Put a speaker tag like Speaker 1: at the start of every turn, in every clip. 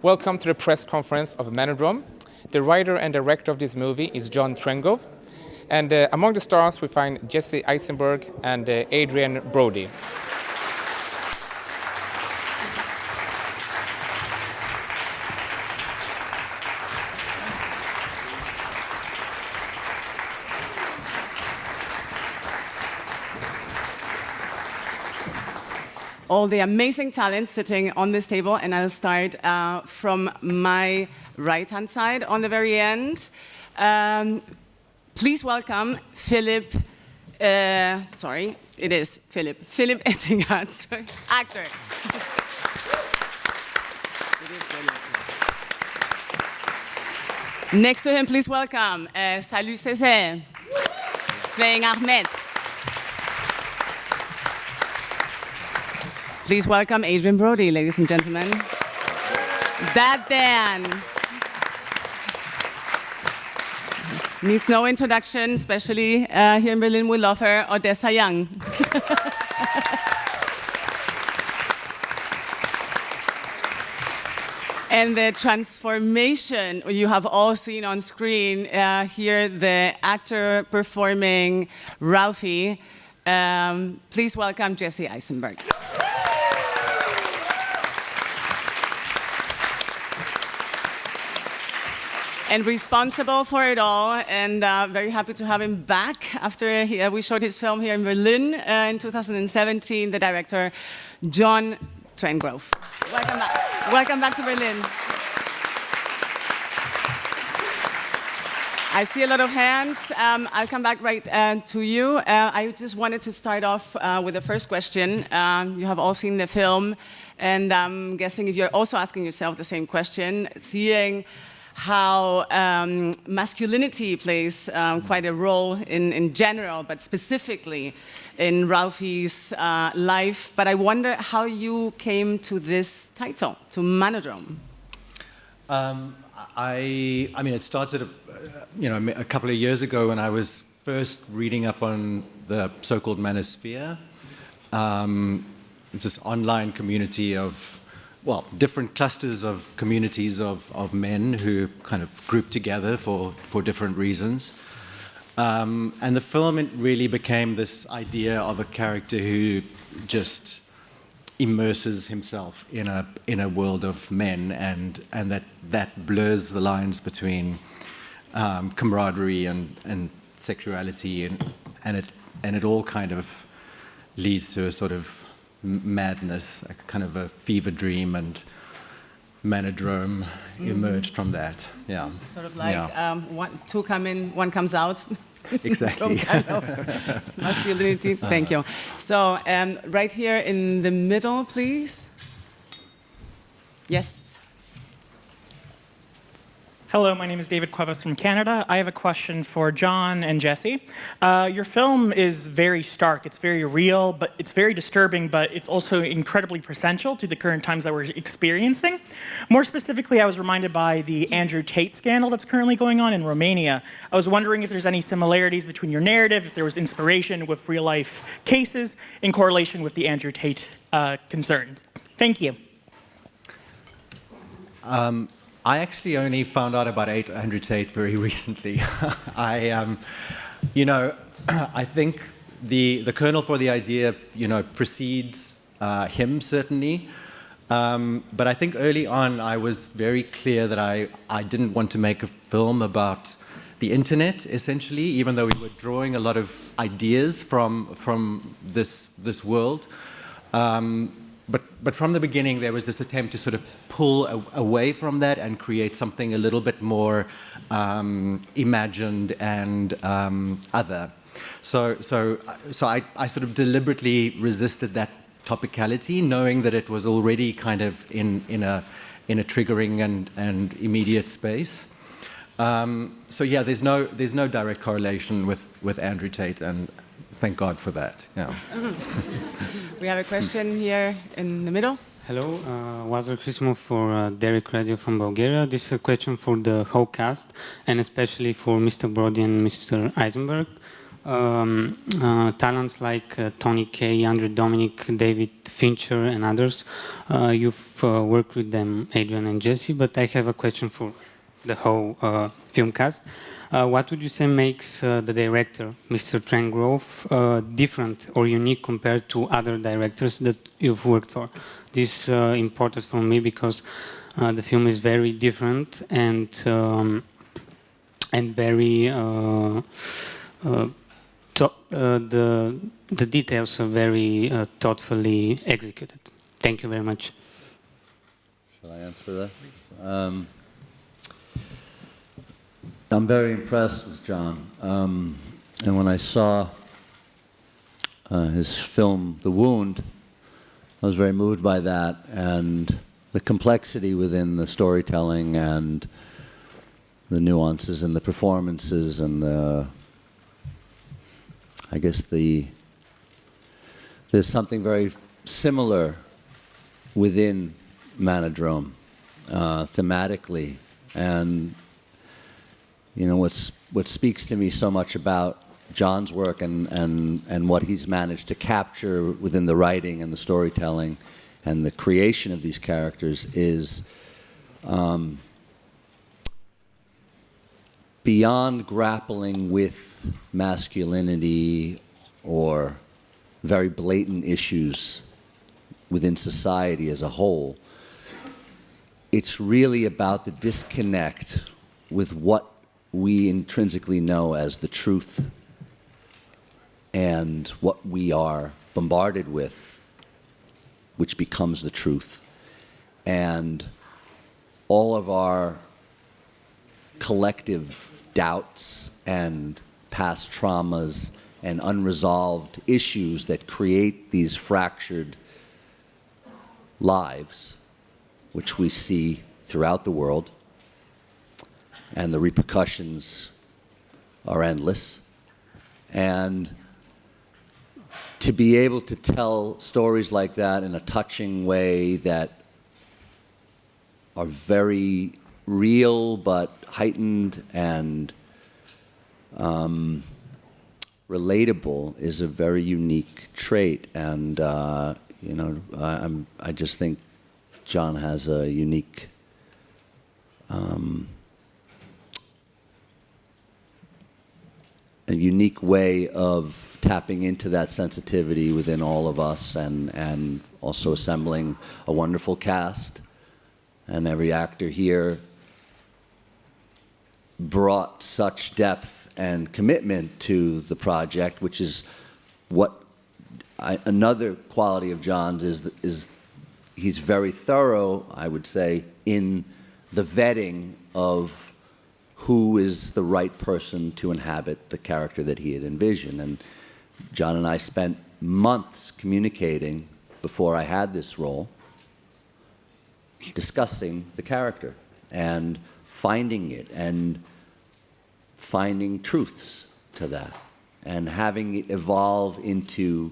Speaker 1: Welcome to the press conference of Manodrome. The writer and director of this movie is Trengove. And among the stars we find Jesse Eisenberg and Adrien Brody.
Speaker 2: All the amazing talent sitting on this table, and I'll start from my right-hand side on the very end. Please welcome Philip, Philip Ettinghat, actor. It is Philip, yes. Next to him, please welcome Salut Césaire, playing Ahmed. Please welcome Adrien Brody, ladies and gentlemen. That band needs no introduction, especially here in Berlin. We love her, Odessa Young. And the transformation you have all seen on screen here, the actor performing Ralphie. Please welcome Jesse Eisenberg. And responsible for it all, and very happy to have him back after we showed his film here in Berlin in 2017, the director, John Trengove. Welcome back. Welcome back to Berlin. I see a lot of hands. I'll come back right to you. I just wanted to start off with the first question. You have all seen the film, and I'm guessing if you're also asking yourself the same question, seeing how masculinity plays quite a role in general, but specifically in Ralphie's life. But I wonder how you came to this title, to Manodrome.
Speaker 3: I mean, it started, a couple of years ago when I was first reading up on the so-called manosphere. It's this online community of different clusters of communities of men who kind of group together for different reasons. And the film, it really became this idea of a character who just immerses himself in a world of men, and that blurs the lines between camaraderie and sexuality, and it all kind of leads to a sort of madness, a kind of a fever dream, and Manodrome emerged from that. Yeah.
Speaker 2: Sort of like two come in, one comes out.
Speaker 3: Exactly.
Speaker 2: Masculinity. Thank you. So right here in the middle, please. Yes.
Speaker 4: Hello, my name is David Cuevas from Canada. I have a question for John and Jesse. Your film is very stark, it's very real, but it's very disturbing, but it's also incredibly presential to the current times that we're experiencing. More specifically, I was reminded by the Andrew Tate scandal that's currently going on in Romania. I was wondering if there's any similarities between your narrative, if there was inspiration with real-life cases in correlation with the Andrew Tate concerns. Thank you.
Speaker 3: I actually only found out about Andrew Tate very recently. I think the kernel for the idea, precedes him certainly. But I think early on I was very clear that I didn't want to make a film about the internet, essentially, even though we were drawing a lot of ideas from this world. But from the beginning, there was this attempt to sort of pull away from that and create something a little bit more imagined and other. So I sort of deliberately resisted that topicality, knowing that it was already kind of in a triggering and immediate space. So yeah, there's no direct correlation with Andrew Tate, and thank God for that. Yeah.
Speaker 2: We have a question here in the middle.
Speaker 5: Hello, Wazir Chrismov for Derek Radio from Bulgaria. This is a question for the whole cast, and especially for Mr. Brody and Mr. Eisenberg. talents like Tony Kaye, Andrew Dominic, David Fincher, and others. You've worked with them, Adrien and Jesse, but I have a question for the whole film cast. What would you say makes the director, Mr. Trengove, different or unique compared to other directors that you've worked for? This is important for me because the film is very different and very the details are very thoughtfully executed. Thank you very much.
Speaker 6: Shall I answer that? I'm very impressed with John. And when I saw his film, The Wound, I was very moved by that and the complexity within the storytelling and the nuances and the performances and I guess there's something very similar within Manodrome, thematically, and what speaks to me so much about John's work and what he's managed to capture within the writing and the storytelling and the creation of these characters is beyond grappling with masculinity or very blatant issues within society as a whole. It's really about the disconnect with what we intrinsically know as the truth and what we are bombarded with, which becomes the truth. And all of our collective doubts and past traumas and unresolved issues that create these fractured lives, which we see throughout the world, and the repercussions are endless. And to be able to tell stories like that in a touching way that are very real but heightened and relatable is a very unique trait. And I just think John has a unique way of tapping into that sensitivity within all of us and also assembling a wonderful cast. And every actor here brought such depth and commitment to the project, which is what another quality of John's is he's very thorough, I would say, in the vetting of who is the right person to inhabit the character that he had envisioned. And John and I spent months communicating before I had this role, discussing the character and finding it and finding truths to that and having it evolve into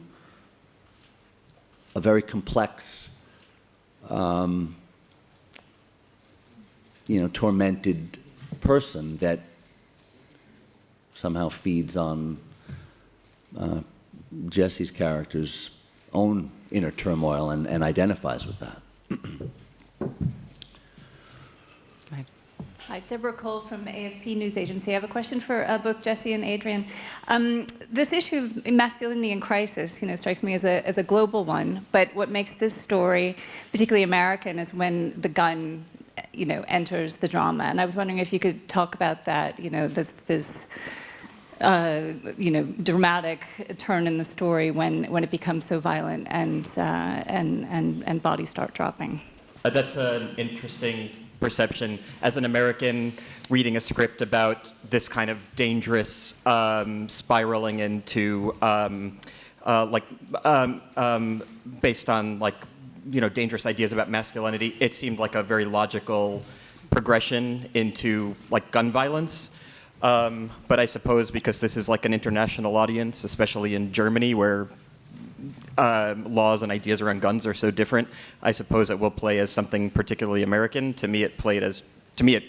Speaker 6: a very complex, tormented person that somehow feeds on Jesse's character's own inner turmoil and identifies with that.
Speaker 7: Hi, Deborah Cole from AFP News Agency. I have a question for both Jesse and Adrien. This issue of masculinity in crisis, strikes me as a global one. But what makes this story particularly American is when the gun, enters the drama. And I was wondering if you could talk about that. This dramatic turn in the story when it becomes so violent and bodies start dropping.
Speaker 8: That's an interesting perception. As an American reading a script about this kind of dangerous spiraling into based on dangerous ideas about masculinity, it seemed like a very logical progression into gun violence. But I suppose because this is an international audience, especially in Germany where laws and ideas around guns are so different, I suppose it will play as something particularly American. To me,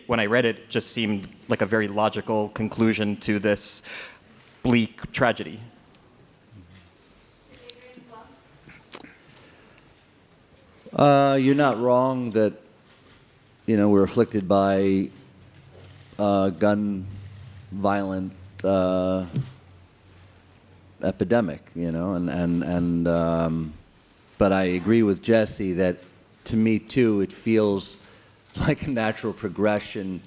Speaker 8: when I read it, just seemed like a very logical conclusion to this bleak tragedy.
Speaker 6: You're not wrong that, we're afflicted by gun violent epidemic, but I agree with Jesse that, to me too, it feels like a natural progression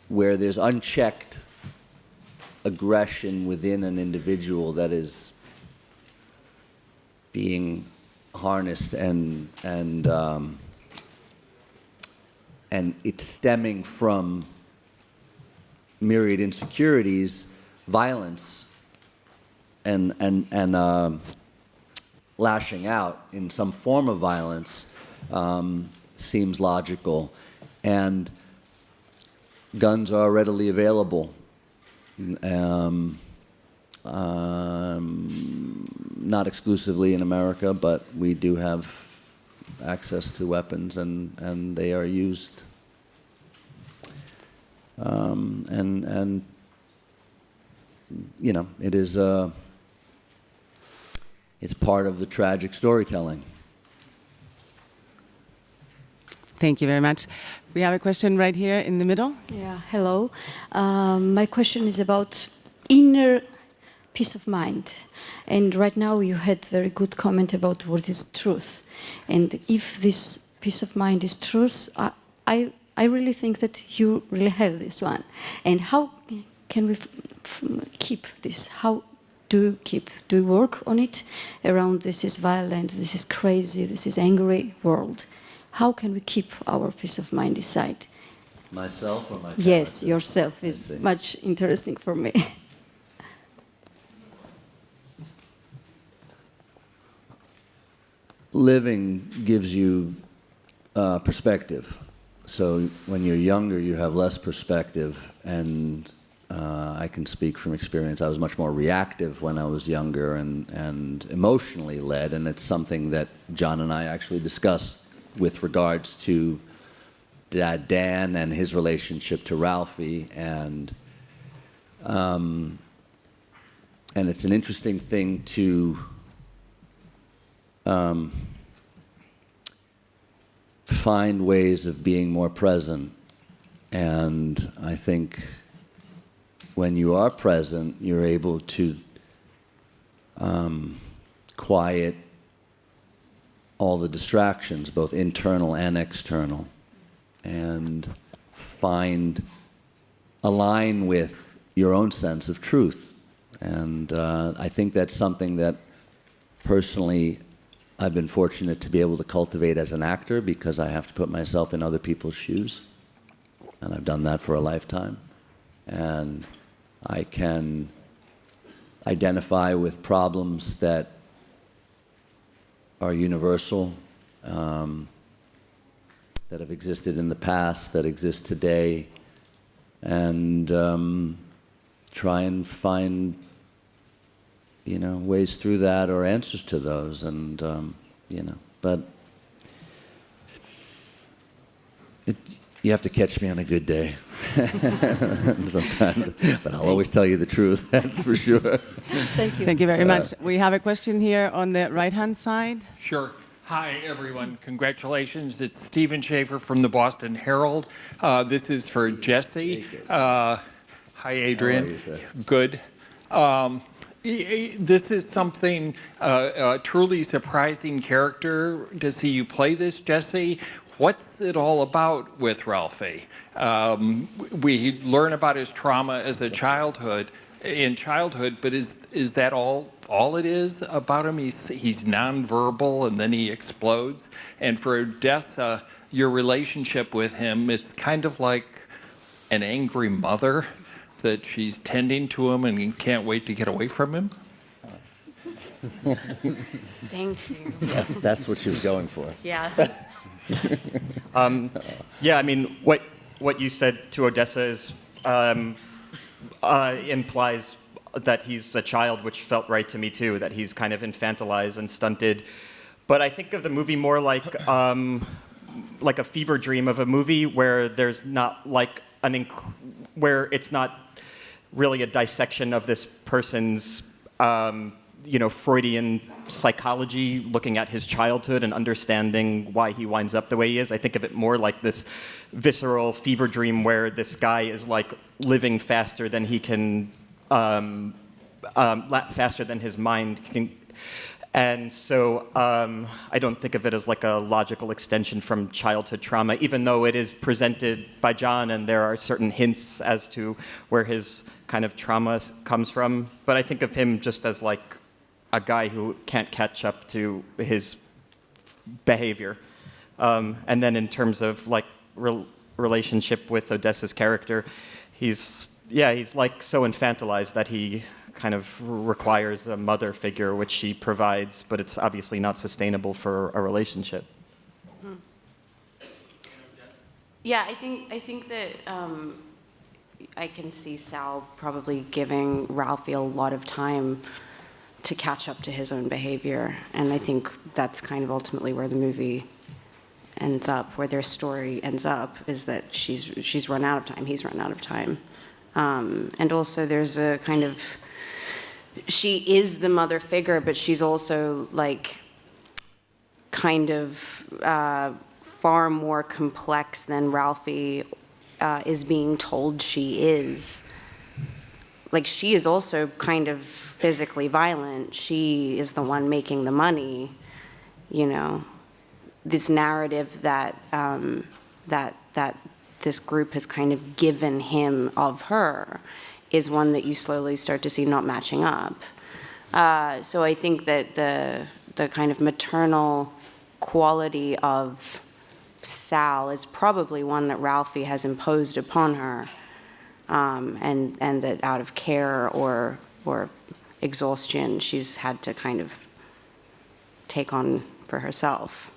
Speaker 6: where there's unchecked aggression within an individual that is being harnessed and it's stemming from myriad insecurities, violence, and lashing out in some form of violence seems logical. And guns are readily available. Not exclusively in America, but we do have access to weapons, and they are used. It is it's part of the tragic storytelling.
Speaker 2: Thank you very much. We have a question right here in the middle.
Speaker 9: Yeah, hello. My question is about inner peace of mind. And right now you had very good comment about what is truth. And if this peace of mind is truth, I really think that you really have this one. And how can we keep this? How do you work on it around this is violent, this is crazy, this is angry world? How can we keep our peace of mind inside?
Speaker 6: Myself or my character?
Speaker 9: Yes, yourself is much interesting for me.
Speaker 6: Living gives you perspective. So when you're younger, you have less perspective, and I can speak from experience. I was much more reactive when I was younger and emotionally led, and it's something that John and I actually discussed with regards to Dan and his relationship to Ralphie, and it's an interesting thing to find ways of being more present. And I think when you are present, you're able to quiet all the distractions, both internal and external, and align with your own sense of truth. And I think that's something that personally I've been fortunate to be able to cultivate as an actor, because I have to put myself in other people's shoes, and I've done that for a lifetime. And I can identify with problems that are universal, that have existed in the past, that exist today, and try and find ways through that or answers to those, and but you have to catch me on a good day sometimes, but I'll always tell you the truth, that's for sure.
Speaker 9: Thank you.
Speaker 2: Thank you very much. We have a question here on the right-hand side.
Speaker 10: Sure. Hi, everyone. Congratulations. It's Stephen Schaefer from the Boston Herald. This is for Jesse. Hi, Adrien.
Speaker 6: How are you, sir?
Speaker 10: Good. This is something, a truly surprising character to see you play this, Jesse. What's it all about with Ralphie? We learn about his trauma as a childhood, but is that all it is about him? He's nonverbal and then he explodes. And for Odessa, your relationship with him, it's kind of like an angry mother that she's tending to him and can't wait to get away from him.
Speaker 9: Thank you.
Speaker 6: That's what she was going for.
Speaker 9: Yeah.
Speaker 8: Yeah, I mean, what you said to Odessa is implies that he's a child, which felt right to me too, that he's kind of infantilized and stunted. But I think of the movie more like a fever dream of a movie where there's not like where it's not really a dissection of this person's, Freudian psychology, looking at his childhood and understanding why he winds up the way he is. I think of it more like this visceral fever dream where this guy is like living faster than he can, faster than his mind can. And so I don't think of it as like a logical extension from childhood trauma, even though it is presented by John and there are certain hints as to where his kind of trauma comes from. But I think of him just as like a guy who can't catch up to his behavior. And then in terms of like relationship with Odessa's character, he's like so infantilized that he kind of requires a mother figure, which she provides, but it's obviously not sustainable for a relationship.
Speaker 11: Yeah, I think that I can see Sal probably giving Ralphie a lot of time to catch up to his own behavior, and I think that's kind of ultimately where the movie ends up, where their story ends up, is that she's run out of time, he's run out of time, and also there's a kind of, she is the mother figure, but she's also like kind of far more complex than Ralphie is being told she is. Like, she is also kind of physically violent. She is the one making the money, This narrative that that this group has kind of given him of her is one that you slowly start to see not matching up. So I think that the kind of maternal quality of Sal is probably one that Ralphie has imposed upon her, and that out of care or exhaustion, she's had to kind of take on for herself.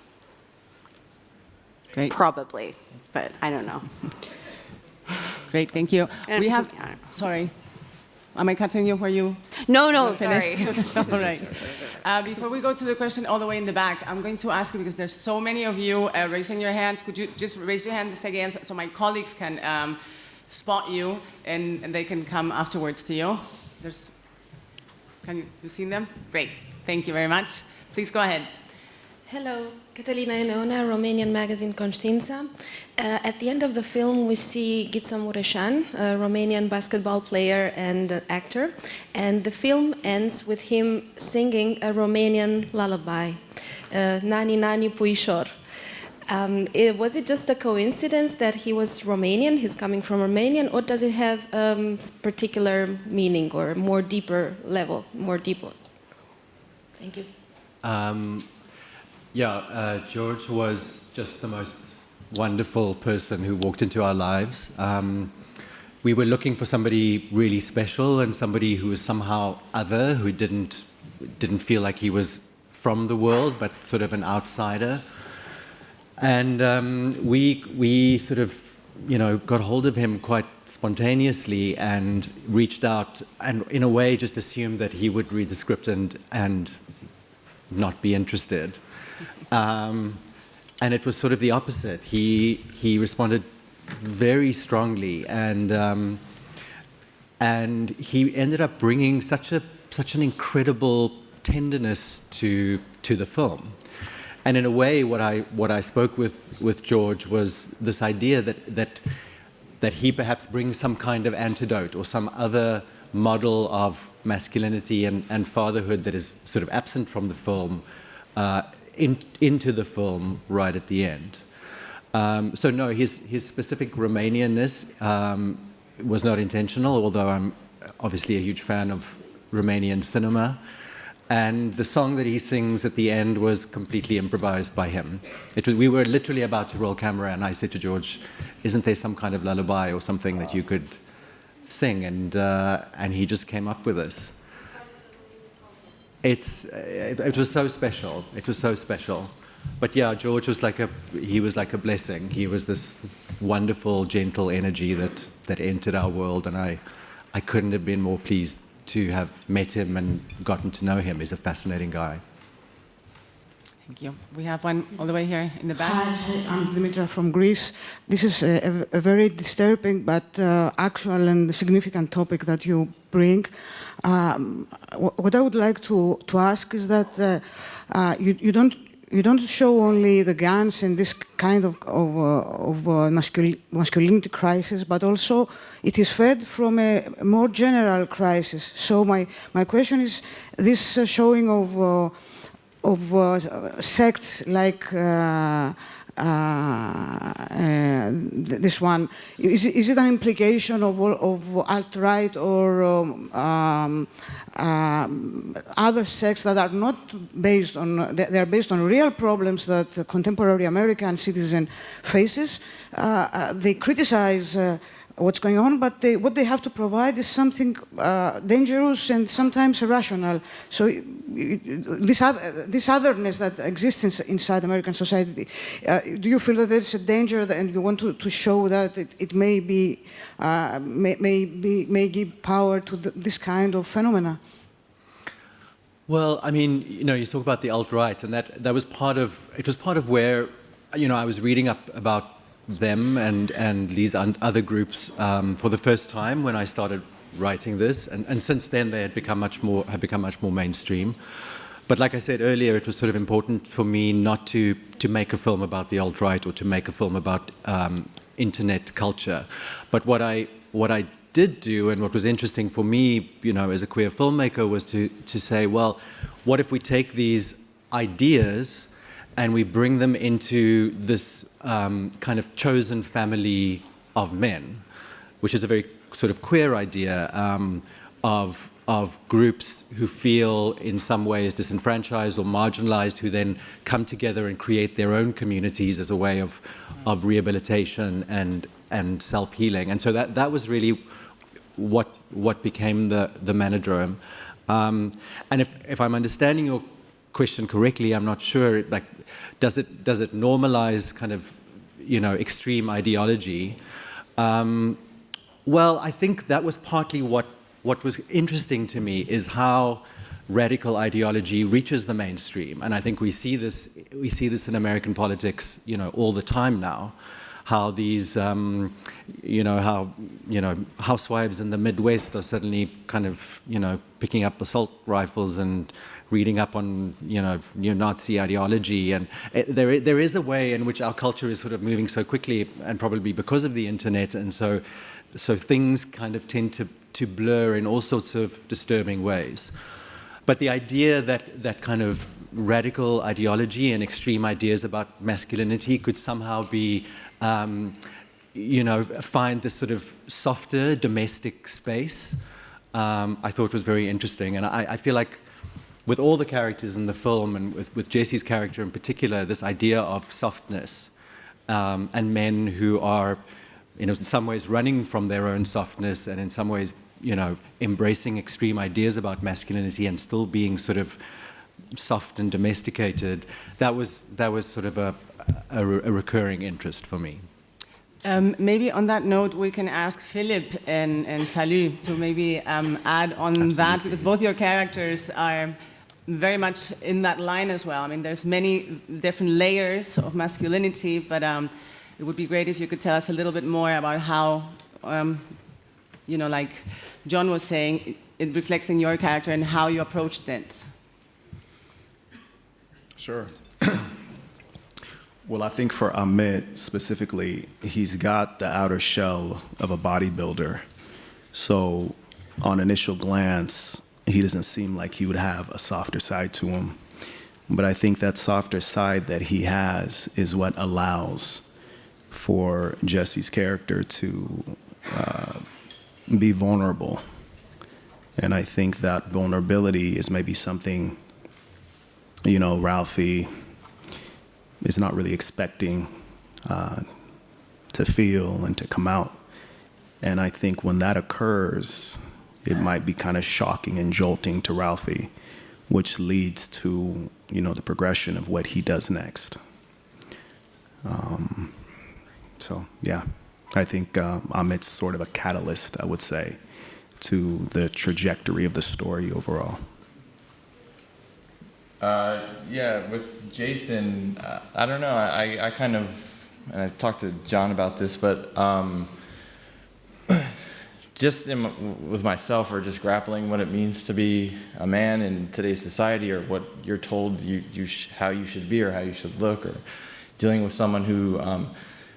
Speaker 2: Great.
Speaker 11: Probably, but I don't know.
Speaker 2: Great, thank you. We have, sorry, am I cutting you where you?
Speaker 11: No,
Speaker 2: finished?
Speaker 11: sorry.
Speaker 2: All right. Before we go to the question all the way in the back, I'm going to ask you, because there's so many of you raising your hands, could you just raise your hands again so my colleagues can spot you and they can come afterwards to you? Can you see them? Great, thank you very much. Please go ahead.
Speaker 12: Hello, Catalina Eleona, Romanian magazine Conștiința. At the end of the film, we see Ghiță Mureșan, a Romanian basketball player and actor, and the film ends with him singing a Romanian lullaby, Nani Nani Puișor. Was it just a coincidence that he was Romanian, he's coming from Romanian, or does it have a particular meaning or more deeper level, more deeper? Thank you.
Speaker 3: George was just the most wonderful person who walked into our lives. We were looking for somebody really special and somebody who was somehow other, who didn't feel like he was from the world, but sort of an outsider. And we sort of, got hold of him quite spontaneously and reached out and in a way just assumed that he would read the script and not be interested. And it was sort of the opposite. He responded very strongly, and he ended up bringing such an incredible tenderness to the film. And in a way, what I spoke with George was this idea that he perhaps brings some kind of antidote or some other model of masculinity and fatherhood that is sort of absent from the film. Into the film right at the end. So no, his specific Romanianness was not intentional, although I'm obviously a huge fan of Romanian cinema. And the song that he sings at the end was completely improvised by him. We were literally about to roll camera, and I said to George, isn't there some kind of lullaby or something that you could sing? And he just came up with this. It was so special. It was so special. But yeah, George was like a blessing. He was this wonderful, gentle energy that entered our world, and I couldn't have been more pleased to have met him and gotten to know him. He's a fascinating guy.
Speaker 2: Thank you. We have one all the way here in the back.
Speaker 13: Hi, I'm Dimitra from Greece. This is a very disturbing but actual and significant topic that you bring. What I would like to ask is that you don't show only the guns and this kind of masculinity crisis, but also it is fed from a more general crisis. So my question is, this showing of sects like this one, is it an implication of alt-right or other sects that are not based on, they are based on real problems that the contemporary American citizen faces? They criticize what's going on, but what they have to provide is something dangerous and sometimes irrational. So this otherness that exists inside American society, do you feel that there's a danger and you want to show that it may give power to this kind of phenomena?
Speaker 3: Well, I mean, you talk about the alt-right, and that was part of where, I was reading up about them and these other groups for the first time when I started writing this, and since then they had become much more mainstream. But like I said earlier, it was sort of important for me not to make a film about the alt-right or to make a film about internet culture. But what I did do, and what was interesting for me, as a queer filmmaker, was to say, well, what if we take these ideas and we bring them into this kind of chosen family of men, which is a very sort of queer idea of groups who feel in some ways disenfranchised or marginalized, who then come together and create their own communities as a way of rehabilitation and self-healing. And so that was really what became the Manodrome. And if I'm understanding your question correctly, I'm not sure, like, does it normalize kind of, extreme ideology? Well, I think that was partly what was interesting to me, is how radical ideology reaches the mainstream. And I think we see this in American politics, all the time now. How these, housewives in the Midwest are suddenly kind of, picking up assault rifles and reading up on, neo-Nazi ideology. And there is a way in which our culture is sort of moving so quickly, and probably because of the internet. And so things kind of tend to blur in all sorts of disturbing ways. But the idea that kind of radical ideology and extreme ideas about masculinity could somehow be, find this sort of softer domestic space, I thought was very interesting. And I feel like with all the characters in the film, and with Jesse's character in particular, this idea of softness, and men who are, in some ways running from their own softness, and in some ways, embracing extreme ideas about masculinity and still being sort of soft and domesticated, that was sort of a recurring interest for me.
Speaker 2: Maybe on that note, we can ask Philip and Salut to maybe add on that, because both your characters are very much in that line as well. I mean, there's many different layers of masculinity, but it would be great if you could tell us a little bit more about how, like John was saying, it reflects in your character and how you approached it.
Speaker 14: Sure. Well, I think for Amit specifically, he's got the outer shell of a bodybuilder. So on initial glance, he doesn't seem like he would have a softer side to him. But I think that softer side that he has is what allows for Jesse's character to be vulnerable. And I think that vulnerability is maybe something, Ralphie is not really expecting to feel and to come out. And I think when that occurs, it might be kind of shocking and jolting to Ralphie, which leads to, the progression of what he does next. So, yeah, I think Amit's sort of a catalyst, I would say, to the trajectory of the story overall.
Speaker 15: Yeah, with Jason, I don't know. I kind of, and I talked to John about this, but just with myself, or just grappling what it means to be a man in today's society, or what you're told how you should be or how you should look, or dealing with someone who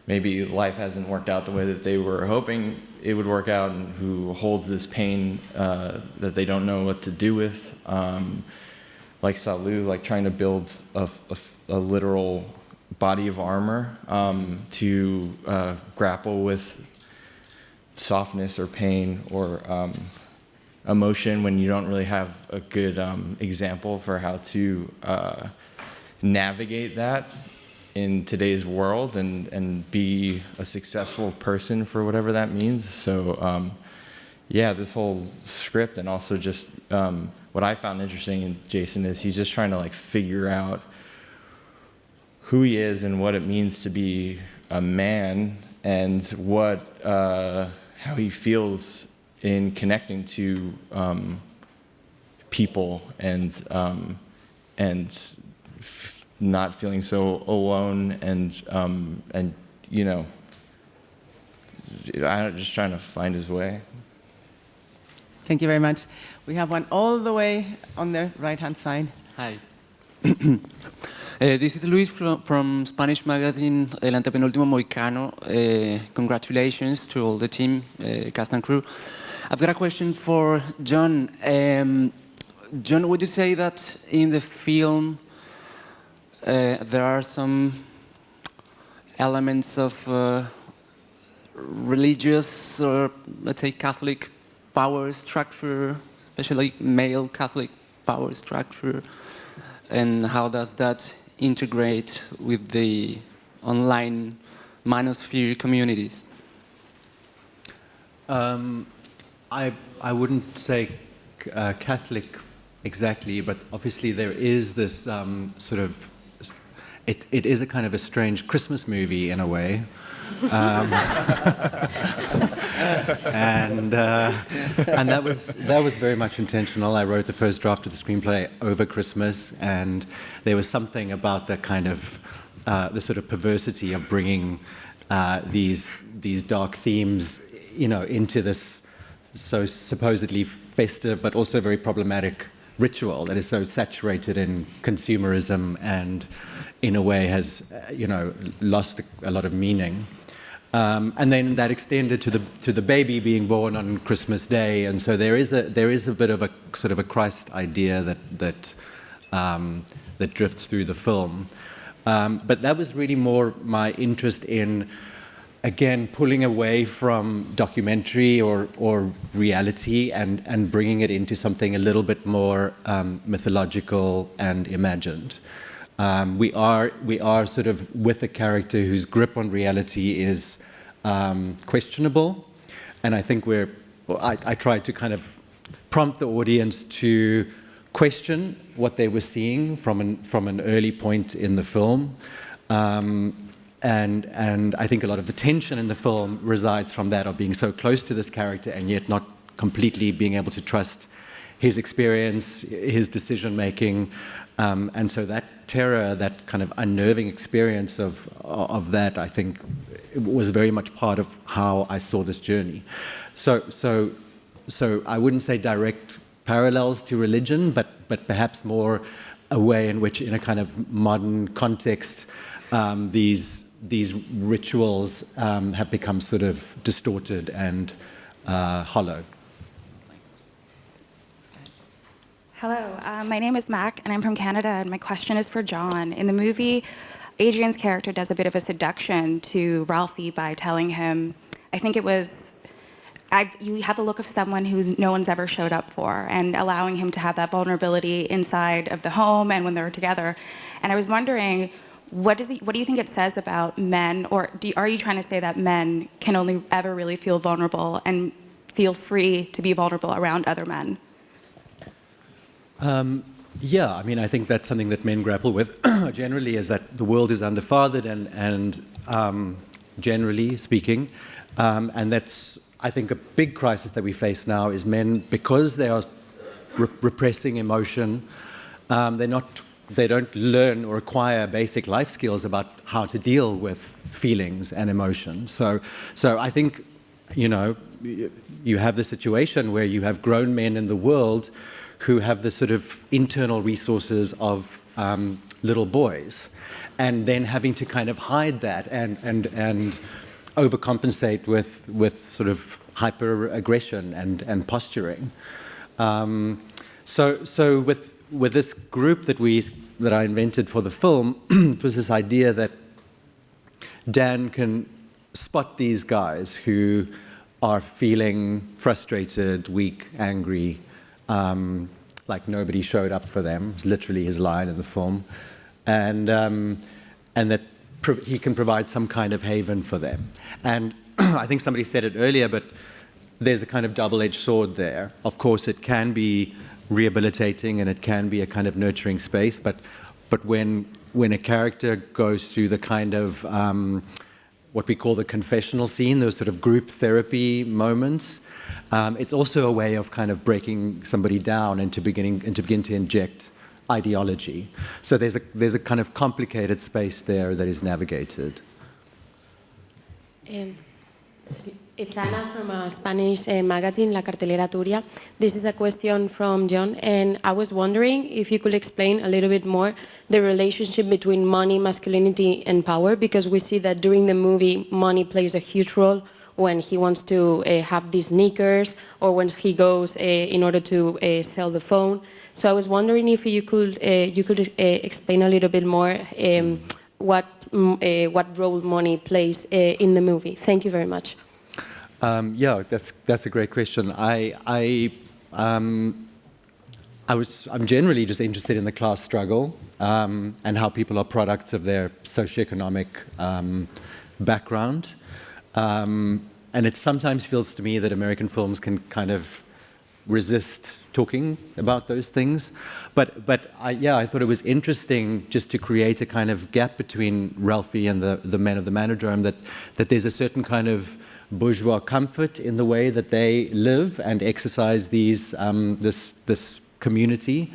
Speaker 15: maybe life hasn't worked out the way that they were hoping it would work out, and who holds this pain that they don't know what to do with. Like Salu, like trying to build a literal body of armor to grapple with softness or pain or emotion when you don't really have a good example for how to navigate that in today's world and be a successful person for whatever that means. So yeah, this whole script, and also just what I found interesting in Jason is he's just trying to like figure out who he is and what it means to be a man, and what how he feels in connecting to people, and not feeling so alone, and you know, just trying to find his way.
Speaker 2: Thank you very much. We have one all the way on the right-hand side.
Speaker 16: Hi. This is Luis from Spanish magazine El Antepenúltimo Mohicano. Congratulations to all the team, cast and crew. I've got a question for John. John, would you say that in the film there are some elements of religious, or let's say Catholic power structure, especially male Catholic power structure, and how does that integrate with the online manosphere communities?
Speaker 3: I wouldn't say Catholic exactly, but obviously there is this sort of, it is a kind of a strange Christmas movie in a way. And that was very much intentional. I wrote the first draft of the screenplay over Christmas, and there was something about the kind of the sort of perversity of bringing these dark themes, you know, into this so supposedly festive but also very problematic ritual that is so saturated in consumerism and in a way has you know, lost a lot of meaning. And then that extended to the baby being born on Christmas Day, and so there is a bit of a sort of a Christ idea that drifts through the film. But that was really more my interest in, again, pulling away from documentary or reality and bringing it into something a little bit more mythological and imagined. We are sort of with a character whose grip on reality is questionable, and I think I tried to kind of prompt the audience to question what they were seeing from an early point in the film, and I think a lot of the tension in the film resides from that, of being so close to this character and yet not completely being able to trust his experience, his decision making, and so that terror, that kind of unnerving experience of that, I think, was very much part of how I saw this journey. So I wouldn't say direct parallels to religion, but perhaps more a way in which, in a kind of modern context, these rituals have become sort of distorted and hollow.
Speaker 17: Hello, my name is Mac, and I'm from Canada, and my question is for John. In the movie, Adrien's character does a bit of a seduction to Ralphie by telling him, I think it was, you have the look of someone who no one's ever showed up for, and allowing him to have that vulnerability inside of the home and when they're together. And I was wondering, what do you think it says about men, or are you trying to say that men can only ever really feel vulnerable and feel free to be vulnerable around other men?
Speaker 3: Yeah, I mean, I think that's something that men grapple with generally, is that the world is underfathered and generally speaking, and that's, I think, a big crisis that we face now is men, because they are repressing emotion, they're not they don't learn or acquire basic life skills about how to deal with feelings and emotions. So I think, you have the situation where you have grown men in the world who have the sort of internal resources of little boys, and then having to kind of hide that and overcompensate with sort of hyper-aggression and posturing. So with this group that I invented for the film, it was this idea that Dan can spot these guys who are feeling frustrated, weak, angry, like nobody showed up for them. It's literally his line in the film, and that he can provide some kind of haven for them. And I think somebody said it earlier, but there's a kind of double-edged sword there. Of course, it can be rehabilitating and it can be a kind of nurturing space, but when a character goes through the kind of what we call the confessional scene, those sort of group therapy moments, it's also a way of kind of breaking somebody down and to begin to inject ideology. So there's a kind of complicated space there that is navigated.
Speaker 18: It's Ana from a Spanish magazine, La Cartelera Turia. This is a question from John, and I was wondering if you could explain a little bit more the relationship between money, masculinity, and power, because we see that during the movie, money plays a huge role when he wants to have these sneakers, or when he goes in order to sell the phone. So I was wondering if you could explain a little bit more what role money plays in the movie. Thank you very much.
Speaker 3: Yeah, that's a great question. I'm generally just interested in the class struggle and how people are products of their socioeconomic background. And it sometimes feels to me that American films can kind of resist talking about those things. But I thought it was interesting just to create a kind of gap between Ralphie and the men of the Manodrome, that there's a certain kind of bourgeois comfort in the way that they live and exercise this community,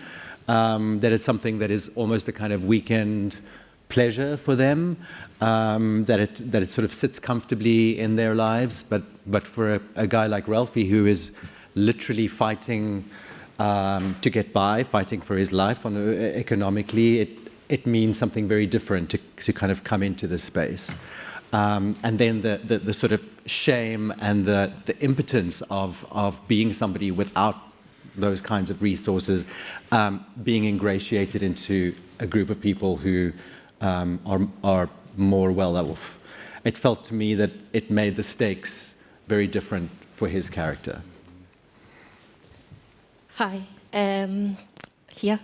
Speaker 3: that it's something that is almost a kind of weekend pleasure for them, that it sort of sits comfortably in their lives, but for a guy like Ralphie, who is literally fighting to get by, fighting for his life economically, it means something very different to kind of come into this space. And then the sort of shame and the impotence of being somebody without those kinds of resources, being ingratiated into a group of people who are more well off. It felt to me that it made the stakes very different for his character.
Speaker 19: Hi, here.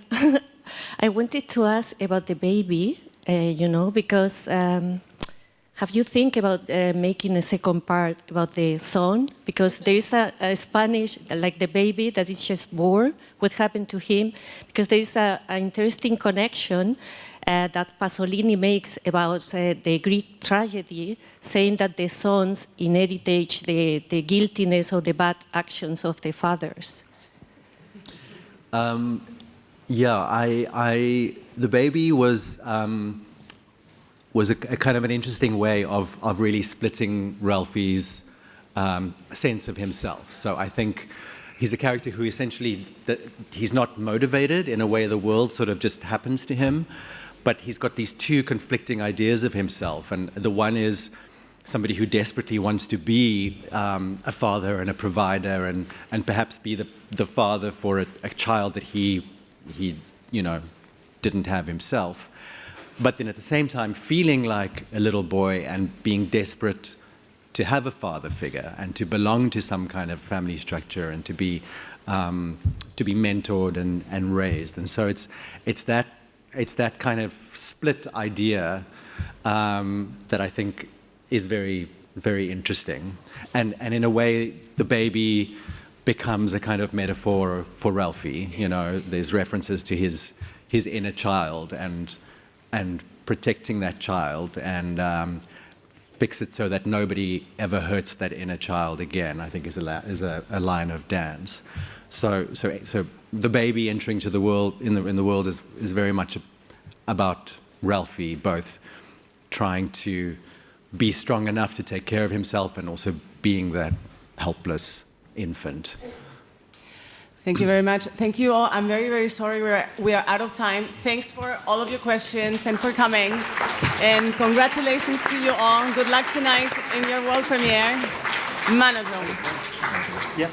Speaker 19: I wanted to ask about the baby, because have you think about making a second part about the son? Because there is a Spanish, like the baby that is just born, what happened to him? Because there is an interesting connection that Pasolini makes about the Greek tragedy, saying that the sons inherit the guiltiness or the bad actions of the fathers.
Speaker 3: The baby was a kind of an interesting way of really splitting Ralphie's sense of himself. So I think he's a character who essentially, he's not motivated in a way the world sort of just happens to him, but he's got these two conflicting ideas of himself. And the one is somebody who desperately wants to be a father and a provider and perhaps be the father for a child that he didn't have himself. But then at the same time feeling like a little boy and being desperate to have a father figure and to belong to some kind of family structure and to be mentored and raised. And so it's that kind of split idea that I think is very, very interesting. And in a way, the baby becomes a kind of metaphor for Ralphie. There's references to his inner child and protecting that child and fix it so that nobody ever hurts that inner child again, I think is a line of Dan's. So the baby entering to the world in the world is very much about Ralphie, both trying to be strong enough to take care of himself and also being that helpless infant.
Speaker 2: Thank you very much. Thank you all. I'm very, very sorry we are out of time. Thanks for all of your questions and for coming. And congratulations to you all. Good luck tonight in your world premiere, Manodrome.
Speaker 8: Yeah.